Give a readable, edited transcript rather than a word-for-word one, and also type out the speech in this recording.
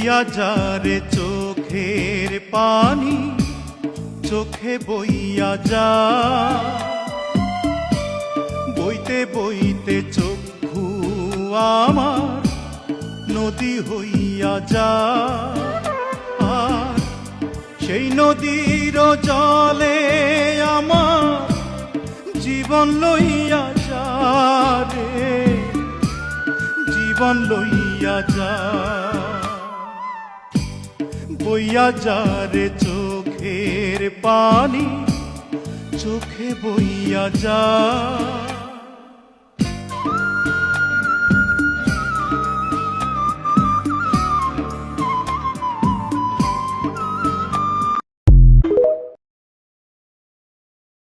বইয়া যারে চোখের পানি, চোখে বইয়া যা, বইতে বইতে চক্ষু আমার নদী হইয়া যা। আর সেই নদীর জলে আমার জীবন লইয়া যা রে, জীবন লইয়া যা। বইয়া যা রে চোখের পানি, চোখে বইয়া যা।